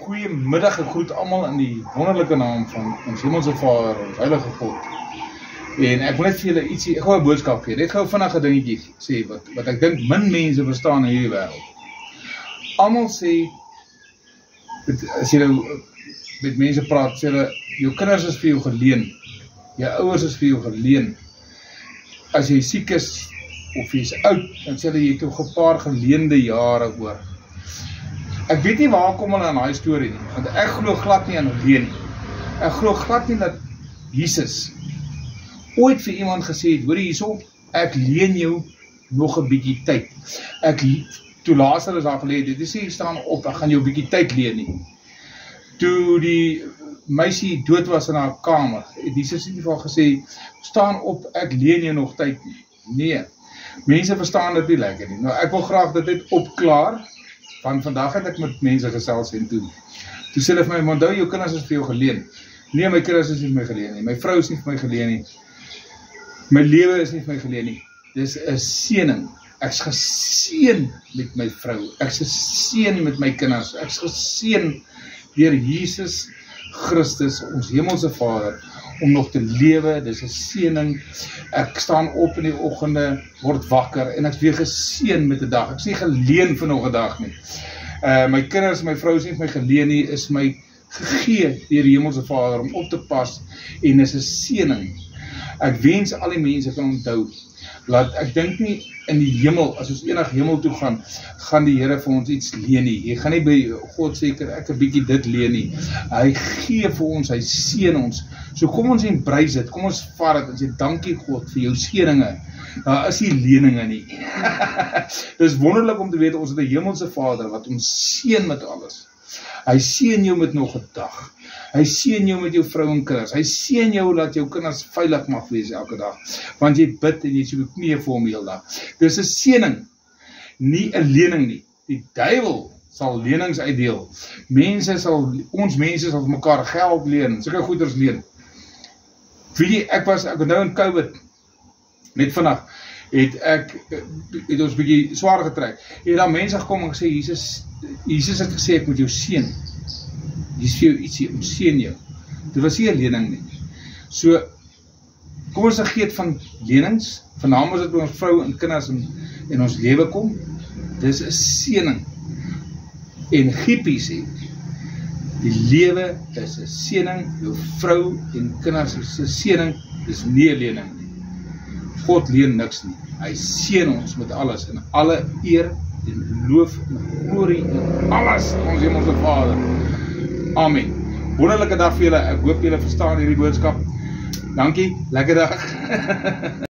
Goeiemiddag, ek groet almal in die wonderlike naam van ons Hemelse Vader, ons Heilige God. En ek wil net vir julle ietsie, ek gaan 'n boodskap gee. Net gou vinnig 'n dingetjie sê wat ek dink min mense verstaan in hierdie wêreld. Almal sê, as jy nou met mense praat, sê hulle, jou kinders is vir jou geleen, jou ouers is vir jou geleen. As jy siek is of jy is oud, dan sê hulle jy het nog 'n paar geleende jare oor. Ek weet nie waar kom hulle aan daai storie nie, want ek glo glad nie aan leen nie. Ek glo glad nie dat Jesus ooit vir iemand gesê het, hoor hierso, ek leen jou nog 'n bietjie tyd. Toe Lazarus daar gelê, dit is nie staan op, ek gaan jou 'n bietjie tyd leen nie. Toe die meisie dood was in haar kamer, het Jesus nie vir gesê, staan op, ek leen jou nog tyd nie. Nee, mense verstaan dit nie lekker nie. Nou ek wil graag dit net opklaar. Want vandag het ek met mense gesels en toe sê hulle vir my, onthou jou kinders is vir jou geleen. Nee, my kinders is nie vir my geleen nie. My vrou is nie vir my geleen nie. My lewe is nie vir my geleen nie. Dis 'n seëning. Ek's geseën met my vrou. Ek's geseën met my kinders. Ek's geseën deur Jesus Christus, ons Hemelse Vader, om nog te lewe. Dis 'n seëning. Ek staan op in die oggende, word wakker en ek's weer geseën met 'n dag. Ek's nie geleen vir nog 'n dag nie. My kinders, my vrou is nie vir my geleen nie, is my gegee deur die Hemelse Vader om op te pas en is 'n seëning. Ek wens al die mense kan onthou dat ek dink nie in die hemel, as ons enig hemel toe gaan die Here vir ons iets leen nie. Jy gaan nie by God seker ek 'n bietjie dit leen nie. Hy gee vir ons, hy seën ons. So kom ons embrace dit, kom ons vat dit en sê dankie God vir jou seëninge. Daar is nie leninge nie. Dis wonderlik om te weet ons het 'n Hemelse Vader wat ons seën met alles. Hy seën jou met nog 'n dag. Hy seën jou met jou vrou en kinders. Hy seën jou dat jou kinders veilig mag wees elke dag. Want jy bid en jy is op jou knieë vir hom heel dag. Dis 'n seëning, nie 'n lening nie. Die duiwel sal lenings uitdeel. Ons mense sal mekaar geld leen, sulke goeders leen. Weet jy, ek nou in COVID, net vandag, het ons bietjie swaar getrek. Het daar mense gekom en gesê, Jesus het gesê, ek moet jou seën. Hier is vir jou ietsie, om seën jou. Dit was nie 'n lening nie. So, kom ons vergeet van lenings, vanavond as dit by ons vrou en kinders in ons lewe kom, dis 'n seëning. En Gippie sê, die lewe is 'n seëning, jou vrou en kinders is 'n seëning, dis nie 'n lening nie. God leen niks nie. Hy seën ons met alles, en alle eer en loof en glorie en alles ons Hemelse Vader. Amen. Wonderlike dag vir julle. Ek hoop julle verstaan hierdie boodskap. Dankie, lekker dag.